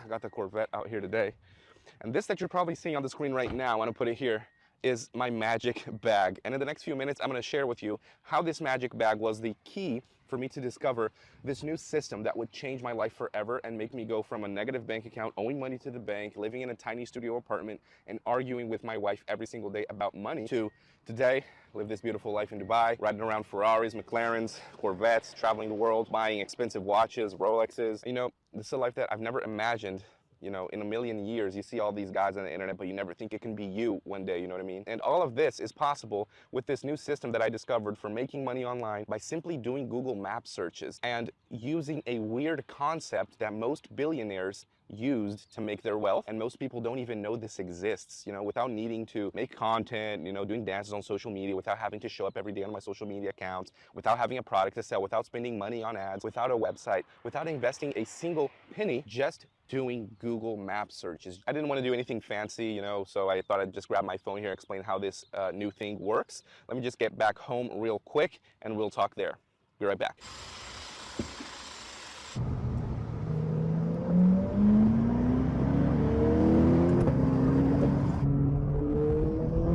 I got the Corvette out here today. And this that you're probably seeing on the screen right now, I want to put it here, is my magic bag. And in the next few minutes, I'm going to share with you how this magic bag was the key for me to discover this new system that would change my life forever and make me go from a negative bank account, owing money to the bank, living in a tiny studio apartment, and arguing with my wife every single day about money, to today, live this beautiful life in Dubai, riding around Ferraris, McLarens, Corvettes, traveling the world, buying expensive watches, Rolexes. You know, this is a life that I've never imagined. You know, in a million years, you see all these guys on the internet, but you never think it can be you one day, you know what I mean? And all of this is possible with this new system that I discovered for making money online by simply doing Google Maps searches and using a weird concept that most billionaires used to make their wealth, and most people don't even know this exists, you know, without needing to make content, you know, doing dances on social media, without having to show up every day on my social media accounts, without having a product to sell, without spending money on ads, without a website, without investing a single penny, just doing Google Map searches. I didn't want to do anything fancy, you know, so I thought I'd just grab my phone here and explain how this new thing works. Let me just get back home real quick and we'll talk there. Be right back.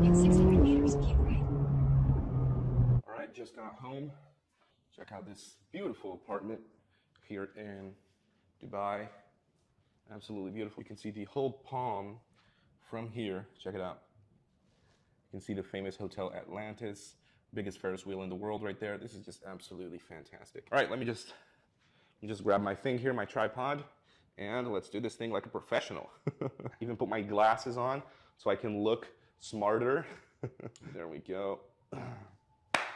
In 600 meters, keep right. All right, just got home. Check out this beautiful apartment here in Dubai. Absolutely beautiful. You can see the whole Palm from here. Check it out. You can see the famous Hotel Atlantis, biggest Ferris wheel in the world right there. This is just absolutely fantastic. All right, let me just grab my thing here, my tripod, and let's do this thing like a professional. Even put my glasses on so I can look smarter. There we go. All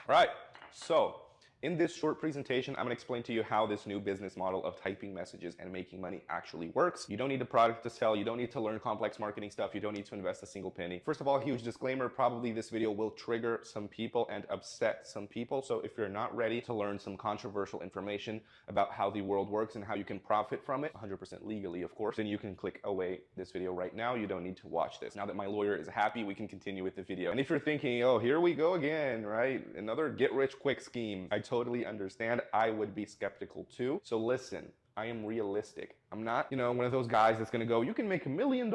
right, so in this short presentation, I'm going to explain to you how this new business model of typing messages and making money actually works. You don't need a product to sell. You don't need to learn complex marketing stuff. You don't need to invest a single penny. First of all, huge disclaimer, probably this video will trigger some people and upset some people. So if you're not ready to learn some controversial information about how the world works and how you can profit from it, 100% legally, of course, then you can click away this video right now. You don't need to watch this. Now that my lawyer is happy, we can continue with the video. And if you're thinking, oh, here we go again, right? Another get rich quick scheme. I totally understand. I would be skeptical too. So listen, I am realistic. I'm not, you know, one of those guys that's gonna go, you can make $1 million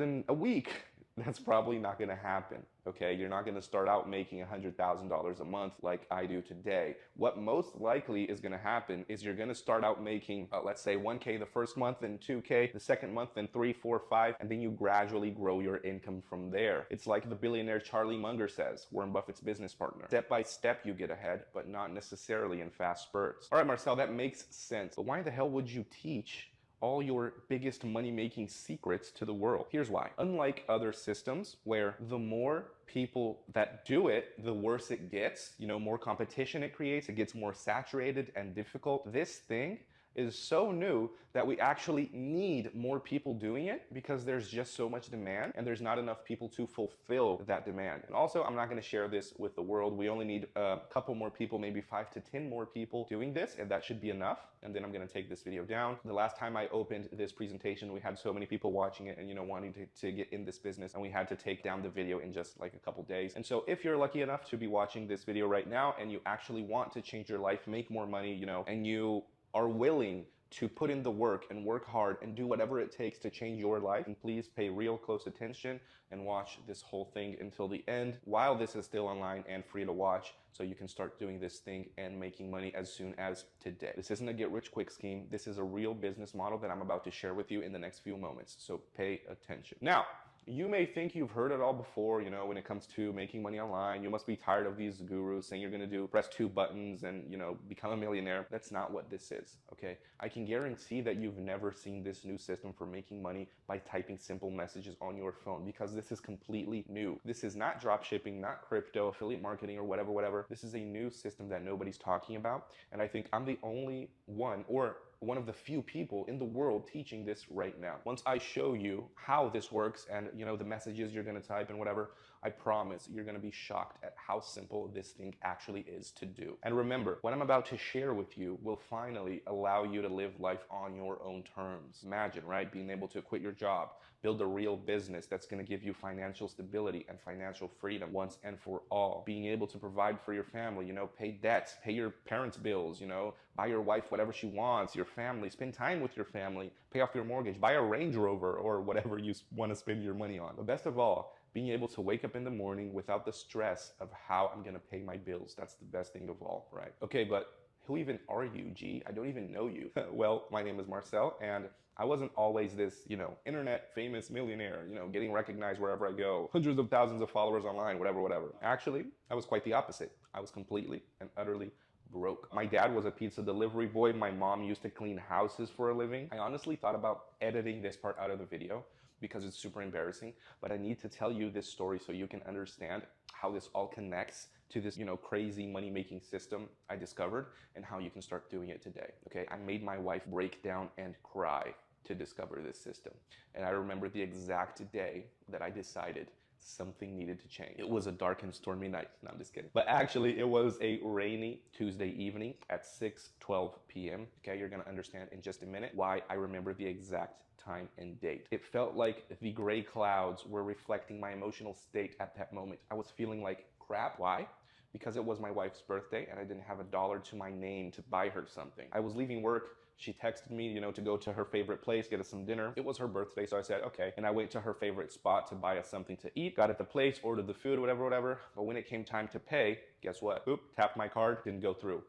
in a week. That's probably not gonna happen, okay? You're not gonna start out making $100,000 a month like I do today. What most likely is gonna happen is you're gonna start out making, let's say 1K the first month, then 2K the second month, then 3, 4, 5, and then you gradually grow your income from there. It's like the billionaire Charlie Munger says, Warren Buffett's business partner. Step by step you get ahead, but not necessarily in fast spurts. All right, Marcel, that makes sense, but why the hell would you teach all your biggest money-making secrets to the world? Here's why. Unlike other systems where the more people that do it, the worse it gets, you know, more competition it creates, it gets more saturated and difficult. This thing is so new that we actually need more people doing it because there's just so much demand and there's not enough people to fulfill that demand. And also, I'm not going to share this with the world. We only need a couple more people, maybe 5 to 10 more people doing this, and that should be enough. And then I'm going to take this video down. The last time I opened this presentation, we had so many people watching it and, you know, wanting to get in this business, and we had to take down the video in just like a couple days. And so if you're lucky enough to be watching this video right now and you actually want to change your life, make more money, you know, and you are willing to put in the work and work hard and do whatever it takes to change your life, and please pay real close attention and watch this whole thing until the end while this is still online and free to watch, so you can start doing this thing and making money as soon as today. This isn't a get rich quick scheme. This is a real business model that I'm about to share with you in the next few moments, so pay attention. Now, you may think you've heard it all before, you know, when it comes to making money online. You must be tired of these gurus saying you're going to press 2 buttons and, you know, become a millionaire. That's not what this is, okay? I can guarantee that you've never seen this new system for making money by typing simple messages on your phone, because this is completely new. This is not drop shipping, not crypto, affiliate marketing, or whatever. This is a new system that nobody's talking about, and I think I'm the only one, or one of the few people in the world teaching this right now. Once I show you how this works and, you know, the messages you're going to type and whatever, I promise you're going to be shocked at how simple this thing actually is to do. And remember, what I'm about to share with you will finally allow you to live life on your own terms. Imagine, right? Being able to quit your job, build a real business that's going to give you financial stability and financial freedom once and for all. Being able to provide for your family, you know, pay debts, pay your parents' bills, you know, buy your wife whatever she wants, your family, spend time with your family, pay off your mortgage, buy a Range Rover or whatever you want to spend your money on. But best of all, being able to wake up in the morning without the stress of how I'm gonna pay my bills. That's the best thing of all, right? Okay, but who even are you, G? I don't even know you. Well, my name is Marcel, and I wasn't always this, internet famous millionaire, getting recognized wherever I go, hundreds of thousands of followers online, whatever. Actually, I was quite the opposite. I was completely and utterly broke. My dad was a pizza delivery boy. My mom used to clean houses for a living. I honestly thought about editing this part out of the video because it's super embarrassing, but I need to tell you this story so you can understand how this all connects to this, crazy money-making system I discovered and how you can start doing it today, okay? I made my wife break down and cry to discover this system. And I remember the exact day that I decided something needed to change. It was a dark and stormy night. No, I'm just kidding. But actually, it was a rainy Tuesday evening at 6:12 p.m. Okay, you're gonna understand in just a minute why I remember the exact time and date. It felt like the gray clouds were reflecting my emotional state at that moment. I was feeling like crap. Why? Because it was my wife's birthday and I didn't have a dollar to my name to buy her something. I was leaving work. She texted me, to go to her favorite place, get us some dinner. It was her birthday, so I said, okay. And I went to her favorite spot to buy us something to eat. Got at the place, ordered the food, whatever. But when it came time to pay, guess what? Boop, tapped my card, didn't go through.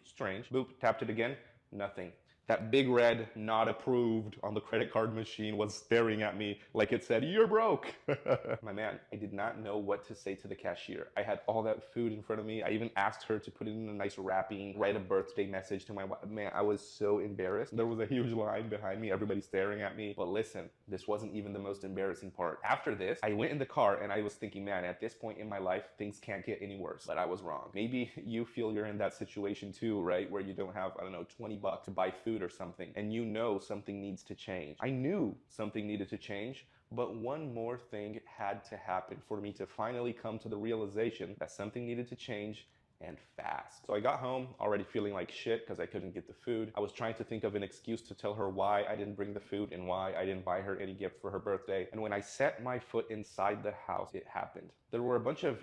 Strange. Boop, tapped it again, nothing. That big red not approved on the credit card machine was staring at me like it said, you're broke. My man, I did not know what to say to the cashier. I had all that food in front of me. I even asked her to put it in a nice wrapping, write a birthday message to my wife. Man, I was so embarrassed. There was a huge line behind me, everybody staring at me. But listen, this wasn't even the most embarrassing part. After this, I went in the car and I was thinking, man, at this point in my life, things can't get any worse. But I was wrong. Maybe you feel you're in that situation too, right? Where you don't have, 20 bucks to buy food or something, and something needs to change. I knew something needed to change, but one more thing had to happen for me to finally come to the realization that something needed to change, and fast. So I got home already feeling like shit because I couldn't get the food. I was trying to think of an excuse to tell her why I didn't bring the food and why I didn't buy her any gift for her birthday. And when I set my foot inside the house, it happened. There were a bunch of,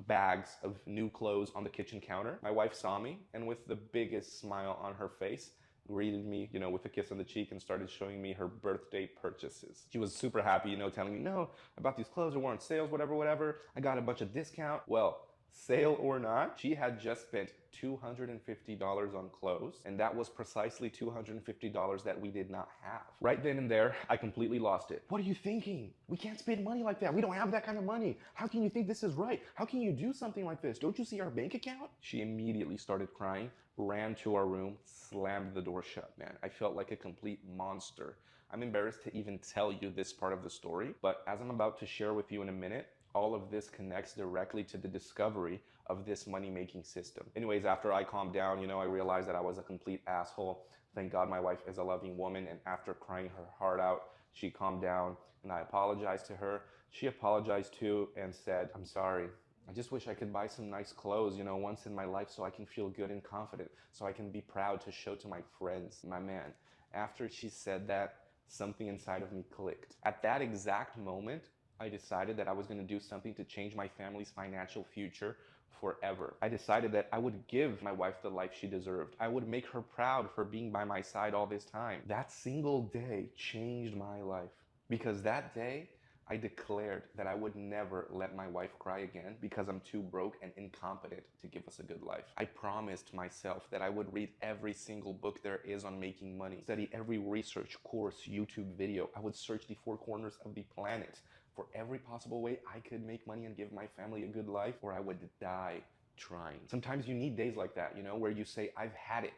bags of new clothes on the kitchen counter. My wife saw me and with the biggest smile on her face, greeted me, with a kiss on the cheek and started showing me her birthday purchases. She was super happy, telling me, no, I bought these clothes, they were on sales, whatever. I got a bunch of discount. Well, sale or not, she had just spent $250 on clothes, and that was precisely $250 that we did not have. Right then and there, I completely lost it. What are you thinking? We can't spend money like that. We don't have that kind of money. How can you think this is right? How can you do something like this? Don't you see our bank account? She immediately started crying, ran to our room, slammed the door shut. Man, I felt like a complete monster. I'm embarrassed to even tell you this part of the story, but as I'm about to share with you in a minute, all of this connects directly to the discovery of this money-making system. Anyways, after I calmed down, I realized that I was a complete asshole. Thank God my wife is a loving woman, and after crying her heart out, she calmed down, and I apologized to her. She apologized too and said, I'm sorry. I just wish I could buy some nice clothes, once in my life so I can feel good and confident, so I can be proud to show to my friends. My man, after she said that, something inside of me clicked. At that exact moment, I decided that I was going to do something to change my family's financial future forever. I decided that I would give my wife the life she deserved. I would make her proud for being by my side all this time. That single day changed my life because that day I declared that I would never let my wife cry again because I'm too broke and incompetent to give us a good life. I promised myself that I would read every single book there is on making money, study every research course, YouTube video. I would search the four corners of the planet for every possible way I could make money and give my family a good life, or I would die trying. Sometimes you need days like that, where you say, I've had it.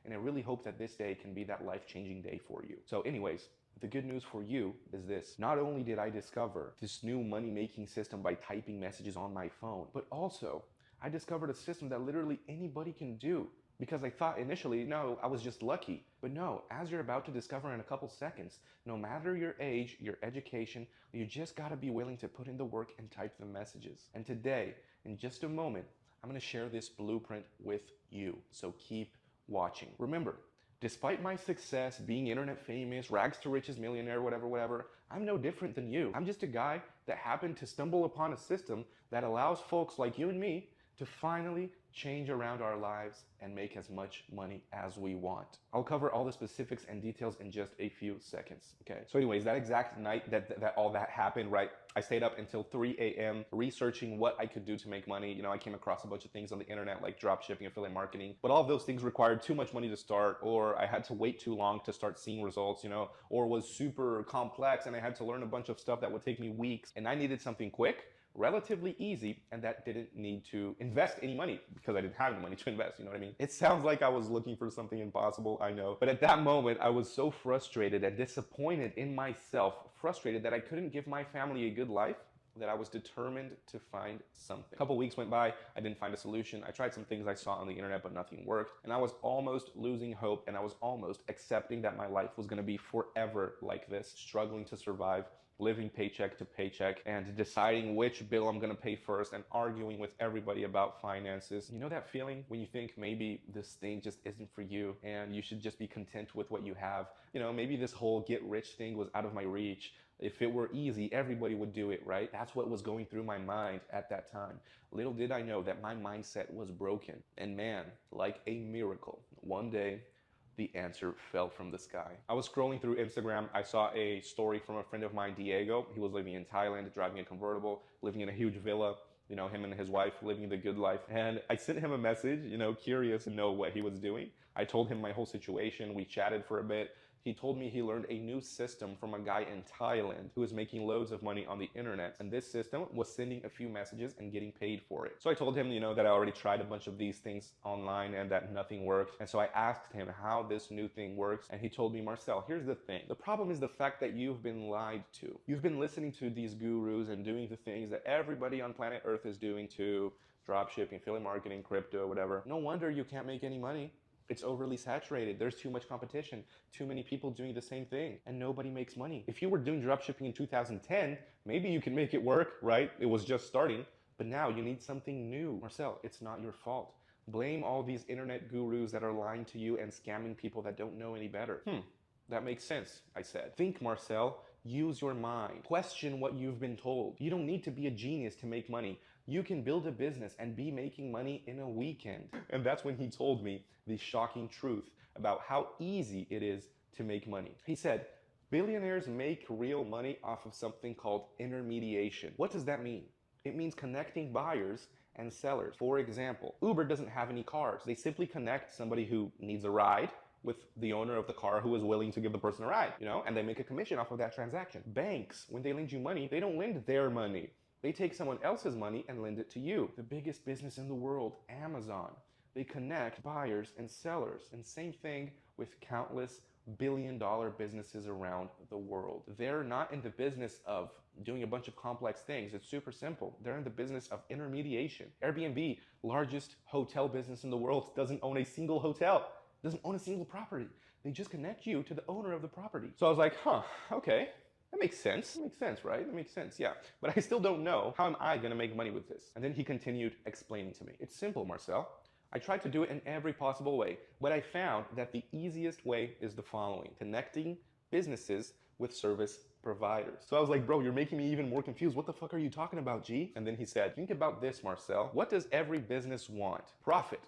And I really hope that this day can be that life-changing day for you. So anyways, the good news for you is this. Not only did I discover this new money-making system by typing messages on my phone, but also I discovered a system that literally anybody can do. Because I thought initially, no, I was just lucky. But no, as you're about to discover in a couple seconds, no matter your age, your education, you just gotta be willing to put in the work and type the messages. And today, in just a moment, I'm gonna share this blueprint with you. So keep watching. Remember, despite my success, being internet famous, rags to riches millionaire, whatever, I'm no different than you. I'm just a guy that happened to stumble upon a system that allows folks like you and me to finally change around our lives, and make as much money as we want. I'll cover all the specifics and details in just a few seconds, okay? So anyways, that exact night that all that happened, right, I stayed up until 3 a.m. researching what I could do to make money. You know, I came across a bunch of things on the internet like drop shipping, affiliate marketing, but all of those things required too much money to start, or I had to wait too long to start seeing results, you know, or was super complex and I had to learn a bunch of stuff that would take me weeks, and I needed something quick, relatively easy, and that didn't need to invest any money because I didn't have any money to invest, you know what I mean? It sounds like I was looking for something impossible, I know. But at that moment, I was so frustrated and disappointed in myself, frustrated that I couldn't give my family a good life, that I was determined to find something. A couple weeks went by, I didn't find a solution. I tried some things I saw on the internet, but nothing worked. And I was almost losing hope, and I was almost accepting that my life was gonna be forever like this, struggling to survive, living paycheck to paycheck, and deciding which bill I'm gonna pay first, and arguing with everybody about finances. You know that feeling when you think maybe this thing just isn't for you and you should just be content with what you have? You know, maybe this whole get rich thing was out of my reach. If it were easy, everybody would do it, right? That's what was going through my mind at that time. Little did I know that my mindset was broken. And man, like a miracle, one day, the answer fell from the sky. I was scrolling through Instagram. I saw a story from a friend of mine, Diego. He was living in Thailand, driving a convertible, living in a huge villa. You know, him and his wife living the good life. And I sent him a message, you know, curious to know what he was doing. I told him my whole situation. We chatted for a bit. He told me he learned a new system from a guy in Thailand who was making loads of money on the internet. And this system was sending a few messages and getting paid for it. So I told him, you know, that I already tried a bunch of these things online and that nothing worked. And so I asked him how this new thing works. And he told me, Marcel, here's the thing. The problem is the fact that you've been lied to. You've been listening to these gurus and doing the things that everybody on planet Earth is doing too. Drop shipping, affiliate marketing, crypto, whatever. No wonder you can't make any money. It's overly saturated. There's too much competition, too many people doing the same thing, and nobody makes money. If you were doing dropshipping in 2010, maybe you can make it work, right? It was just starting, but now you need something new. Marcel, it's not your fault. Blame all these internet gurus that are lying to you and scamming people that don't know any better. That makes sense, I said. Think, Marcel. Use your mind. Question what you've been told. You don't need to be a genius to make money. You can build a business and be making money in a weekend. And that's when he told me the shocking truth about how easy it is to make money. He said, billionaires make real money off of something called intermediation. What does that mean? It means connecting buyers and sellers. For example, Uber doesn't have any cars. They simply connect somebody who needs a ride with the owner of the car who is willing to give the person a ride, you know, and they make a commission off of that transaction. Banks, when they lend you money, they don't lend their money. They take someone else's money and lend it to you. The biggest business in the world, Amazon, they connect buyers and sellers. And same thing with countless billion-dollar businesses around the world. They're not in the business of doing a bunch of complex things. It's super simple. They're in the business of intermediation. Airbnb, largest hotel business in the world, doesn't own a single hotel. Doesn't own a single property. They just connect you to the owner of the property. So I was like, okay, that makes sense. That makes sense, right? That makes sense, yeah. But I still don't know, how am I gonna make money with this? And then he continued explaining to me. It's simple, Marcel. I tried to do it in every possible way, but I found that the easiest way is the following: connecting businesses with service providers. So I was like, bro, you're making me even more confused. What the fuck are you talking about, G? And then he said, think about this, Marcel. What does every business want? Profit.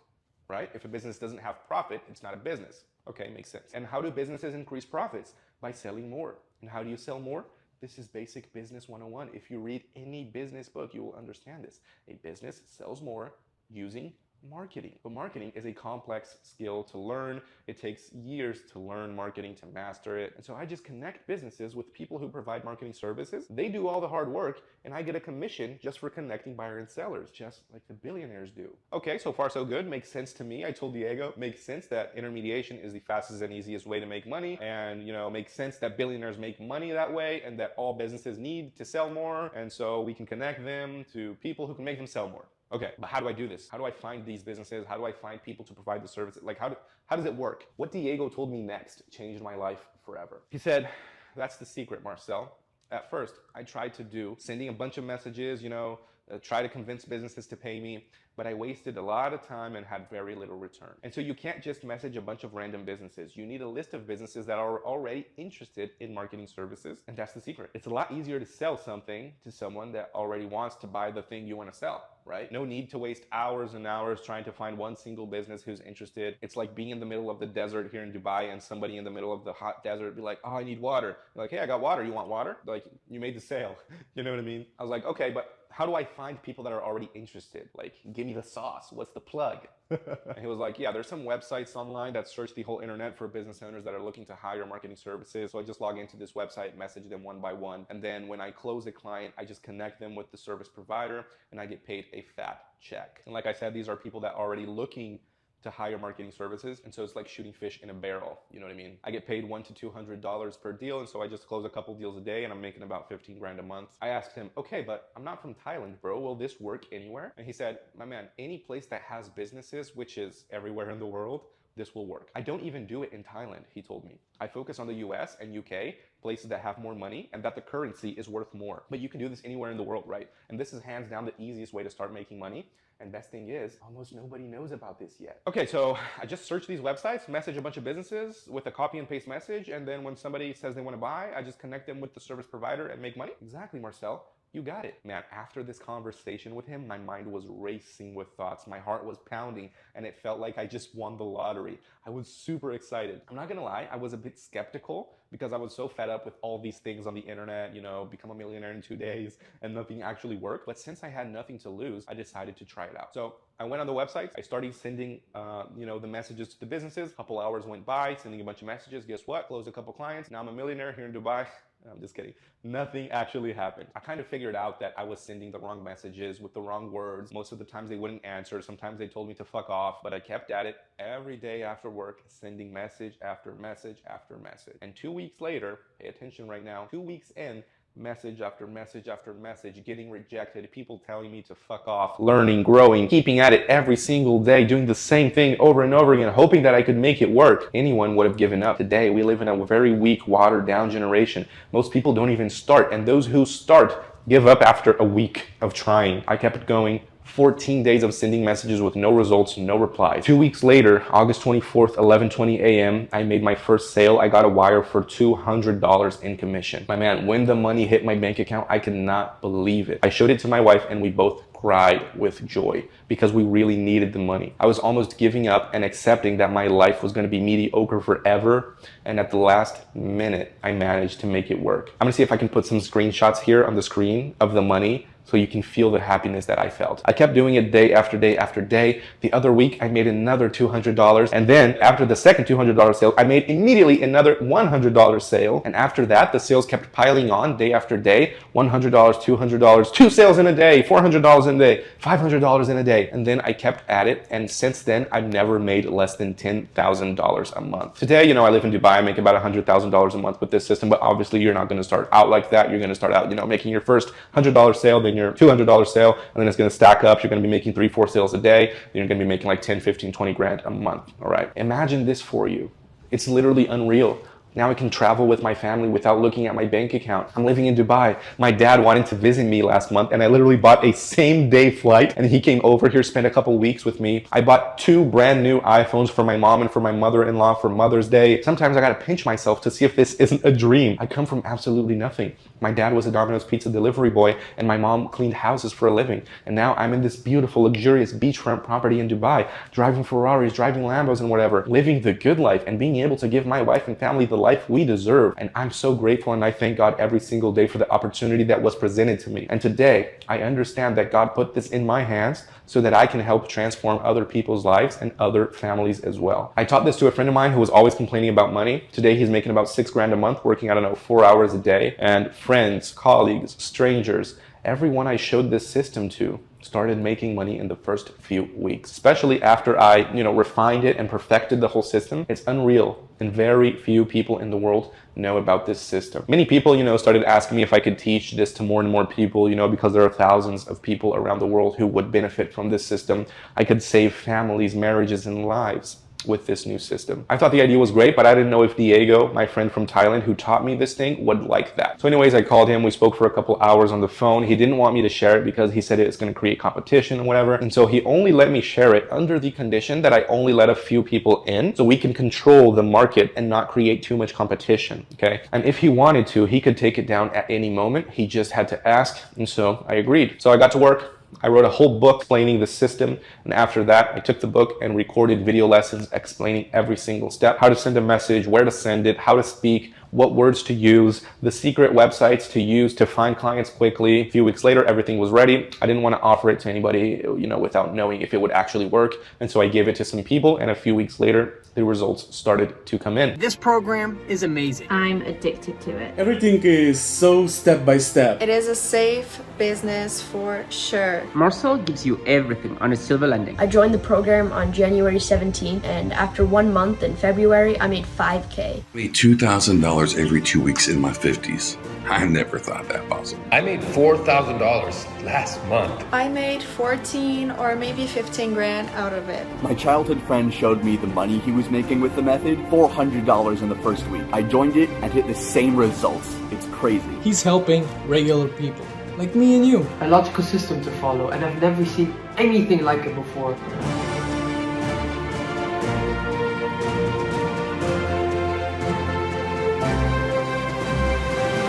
Right? If a business doesn't have profit, it's not a business. Okay, makes sense. And how do businesses increase profits? By selling more. And how do you sell more? This is basic business 101. If you read any business book, you will understand this. A business sells more using marketing. But marketing is a complex skill to learn. It takes years to learn marketing, to master it. And so I just connect businesses with people who provide marketing services. They do all the hard work, and I get a commission just for connecting buyers and sellers, just like the billionaires do. Okay, so far so good. Makes sense to me. I told Diego, makes sense that intermediation is the fastest and easiest way to make money. And, you know, makes sense that billionaires make money that way, and that all businesses need to sell more. And so we can connect them to people who can make them sell more. Okay, but how do I do this? How do I find these businesses? How do I find people to provide the services? Like, how does it work? What Diego told me next changed my life forever. He said, that's the secret, Marcel. At first, I tried to do sending a bunch of messages, you know, try to convince businesses to pay me, but I wasted a lot of time and had very little return. And so you can't just message a bunch of random businesses. You need a list of businesses that are already interested in marketing services, and that's the secret. It's a lot easier to sell something to someone that already wants to buy the thing you want to sell, right? No need to waste hours and hours trying to find one single business who's interested. It's like being in the middle of the desert here in Dubai and somebody in the middle of the hot desert be like, oh, I need water. You're like, hey, I got water. You want water? Like, you made the sale. You know what I mean? I was like, okay, but how do I find people that are already interested? Like, give me the sauce. What's the plug? And he was like, yeah, there's some websites online that search the whole internet for business owners that are looking to hire marketing services. So I just log into this website, message them one by one. And then when I close a client, I just connect them with the service provider and I get paid a fat check. And like I said, these are people that are already looking to hire marketing services, and so it's like shooting fish in a barrel. You know what I mean? I get paid $100 to $200 per deal, and so I just close a couple deals a day, and I'm making about 15 grand a month. I asked him, okay, but I'm not from Thailand, bro. Will this work anywhere? And he said, my man, any place that has businesses, which is everywhere in the world, this will work. I don't even do it in Thailand, he told me. I focus on the US and UK, places that have more money and that the currency is worth more. But you can do this anywhere in the world, right? And this is hands down the easiest way to start making money. And best thing is, almost nobody knows about this yet. Okay, so I just search these websites, message a bunch of businesses with a copy and paste message, and then when somebody says they want to buy, I just connect them with the service provider and make money. Exactly, Marcel. You got it. Man, after this conversation with him, my mind was racing with thoughts. My heart was pounding, and it felt like I just won the lottery. I was super excited. I'm not gonna lie, I was a bit skeptical because I was so fed up with all these things on the internet, you know, become a millionaire in 2 days, and nothing actually worked. But since I had nothing to lose, I decided to try it out. So I went on the website. I started sending, the messages to the businesses. A couple hours went by, sending a bunch of messages. Guess what? Closed a couple clients. Now I'm a millionaire here in Dubai. I'm just kidding. Nothing actually happened. I kind of figured out that I was sending the wrong messages with the wrong words. Most of the times they wouldn't answer. Sometimes they told me to fuck off, but I kept at it every day after work, sending message after message after message. And 2 weeks later, pay attention right now, 2 weeks in, message after message after message, getting rejected, people telling me to fuck off, learning, growing, keeping at it every single day, doing the same thing over and over again, hoping that I could make it work. Anyone would have given up. Today, we live in a very weak, watered down generation. Most people don't even start, and those who start give up after a week of trying. I kept going. 14 days of sending messages with no results, no replies. 2 weeks later, August 24th, 11:20 a.m., I made my first sale. I got a wire for $200 in commission. My man, when the money hit my bank account, I could not believe it. I showed it to my wife and we both cried with joy because we really needed the money. I was almost giving up and accepting that my life was going to be mediocre forever. And at the last minute, I managed to make it work. I'm going to see if I can put some screenshots here on the screen of the money so you can feel the happiness that I felt. I kept doing it day after day after day. The other week, I made another $200. And then after the second $200 sale, I made immediately another $100 sale. And after that, the sales kept piling on day after day. $100, $200, 2 sales in a day, $400 in a day, $500 in a day. And then I kept at it. And since then, I've never made less than $10,000 a month. Today, I live in Dubai. I make about $100,000 a month with this system. But obviously, you're not going to start out like that. You're going to start out, making your first $100 sale, then your $200 sale, and then it's going to stack up. You're going to be making 3-4 sales a day. Then you're going to be making like 10, 15, 20 grand a month. All right. Imagine this for you. It's literally unreal. Now I can travel with my family without looking at my bank account. I'm living in Dubai. My dad wanted to visit me last month and I literally bought a same day flight and he came over here, spent a couple weeks with me. I bought 2 brand new iPhones for my mom and for my mother-in-law for Mother's Day. Sometimes I gotta pinch myself to see if this isn't a dream. I come from absolutely nothing. My dad was a Domino's pizza delivery boy and my mom cleaned houses for a living. And now I'm in this beautiful, luxurious beachfront property in Dubai, driving Ferraris, driving Lambos and whatever, living the good life and being able to give my wife and family the life we deserve. And I'm so grateful and I thank God every single day for the opportunity that was presented to me. And today, I understand that God put this in my hands so that I can help transform other people's lives and other families as well. I taught this to a friend of mine who was always complaining about money. Today, he's making about 6 grand a month, working, 4 hours a day. And friends, colleagues, strangers, everyone I showed this system to started making money in the first few weeks, especially after I, refined it and perfected the whole system. It's unreal. And very few people in the world know about this system. Many people, started asking me if I could teach this to more and more people, because there are thousands of people around the world who would benefit from this system. I could save families, marriages, and lives. with this new system. I thought the idea was great, but I didn't know if Diego, my friend from Thailand who taught me this thing, would like that. So anyways, I called him. We spoke for a couple hours on the phone. He didn't want me to share it because he said it's going to create competition and whatever. And so he only let me share it under the condition that I only let a few people in so we can control the market and not create too much competition, okay? And if he wanted to, he could take it down at any moment. He just had to ask, and so I agreed. So I got to work. I wrote a whole book explaining the system, and after that I took the book and recorded video lessons explaining every single step: how to send a message, where to send it, how to speak, what words to use, the secret websites to use to find clients quickly. A few weeks later, everything was ready. I didn't want to offer it to anybody, without knowing if it would actually work, and so I gave it to some people, and a few weeks later the results started to come in. This program is amazing. I'm addicted to it. Everything is so step by step. It is a safe business for sure. Marcel gives you everything on a silver landing. I joined the program on January 17th, and after 1 month in February, I made $5K. I made $2,000 every 2 weeks in my 50s. I never thought that possible. I made $4,000 last month. I made 14 or maybe 15 grand out of it. My childhood friend showed me the money he was making with the method, $400 in the first week. I joined it and hit the same results. It's crazy. He's helping regular people, like me and you. A logical system to follow, and I've never seen anything like it before.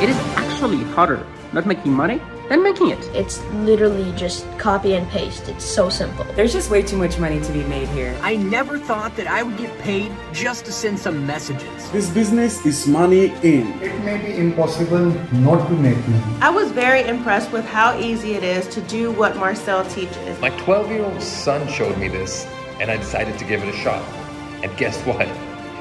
It is actually harder not making money than making it. It's literally just copy and paste. It's so simple. There's just way too much money to be made here. I never thought that I would get paid just to send some messages. This business is money in. It may be impossible not to make money. I was very impressed with how easy it is to do what Marcel teaches. My 12-year-old son showed me this, and I decided to give it a shot. And guess what?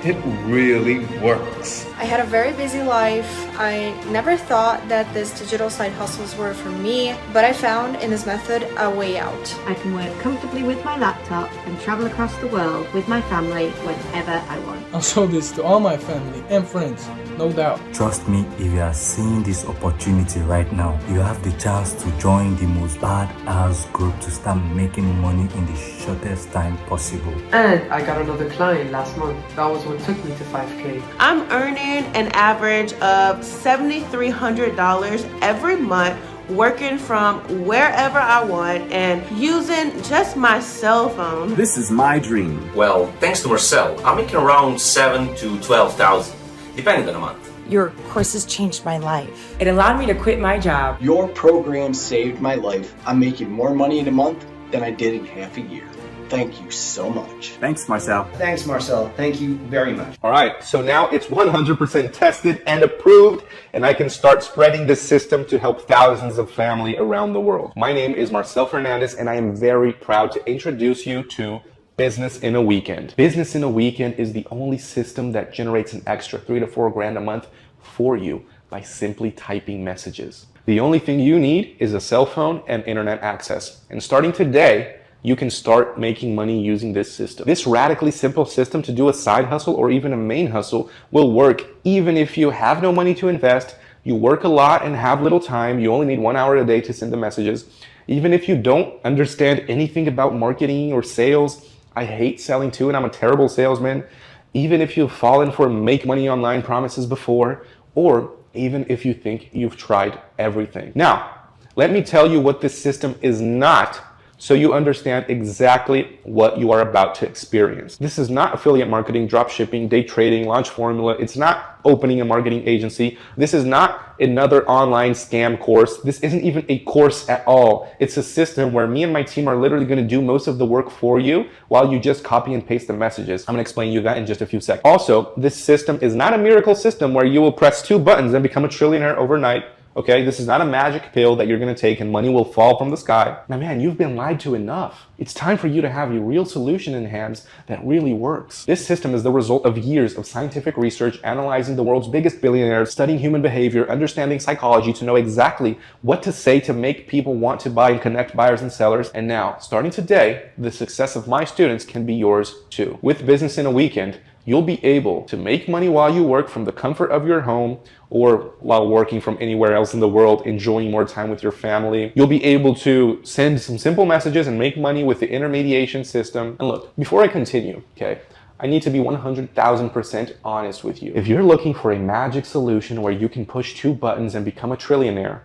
It really works. I had a very busy life. I never thought that these digital side hustles were for me, but I found in this method a way out. I can work comfortably with my laptop and travel across the world with my family whenever I want. I'll show this to all my family and friends, no doubt. Trust me, if you are seeing this opportunity right now, you have the chance to join the most badass group to start making money in the shortest time possible. And I got another client last month. That was what took me to 5K. I'm earning an average of $7,300 every month, working from wherever I want and using just my cell phone. This is my dream. Well, thanks to Marcel, I'm making around 7,000 to 12,000, depending on the month. Your courses changed my life. It allowed me to quit my job. Your program saved my life. I'm making more money in a month than I did in half a year. Thank you so much. Thanks, Marcel. Thanks, Marcel. Thank you very much. All right, so now it's 100% tested and approved, and I can start spreading this system to help thousands of family around the world. My name is Marcel Fernandez, and I am very proud to introduce you to Business in a Weekend. Business in a Weekend is the only system that generates an extra 3 to 4 grand a month for you by simply typing messages. The only thing you need is a cell phone and internet access. And starting today, you can start making money using this system. This radically simple system to do a side hustle or even a main hustle will work even if you have no money to invest, you work a lot and have little time, you only need 1 hour a day to send the messages. Even if you don't understand anything about marketing or sales, I hate selling too and I'm a terrible salesman. Even if you've fallen for make money online promises before, or even if you think you've tried everything. Now, let me tell you what this system is not, so you understand exactly what you are about to experience. This is not affiliate marketing, drop shipping, day trading, launch formula. It's not opening a marketing agency. This is not another online scam course. This isn't even a course at all. It's a system where me and my team are literally going to do most of the work for you while you just copy and paste the messages. I'm going to explain you that in just a few seconds. Also, this system is not a miracle system where you will press 2 buttons and become a trillionaire overnight. Okay, this is not a magic pill that you're going to take and money will fall from the sky. Now, man, you've been lied to enough. It's time for you to have a real solution in hands that really works. This system is the result of years of scientific research, analyzing the world's biggest billionaires, studying human behavior, understanding psychology to know exactly what to say to make people want to buy and connect buyers and sellers. And now, starting today, the success of my students can be yours too. With Business in a Weekend, you'll be able to make money while you work from the comfort of your home or while working from anywhere else in the world, enjoying more time with your family. You'll be able to send some simple messages and make money with the intermediation system. And look, before I continue, okay, I need to be 100,000% honest with you. If you're looking for a magic solution where you can push 2 buttons and become a trillionaire,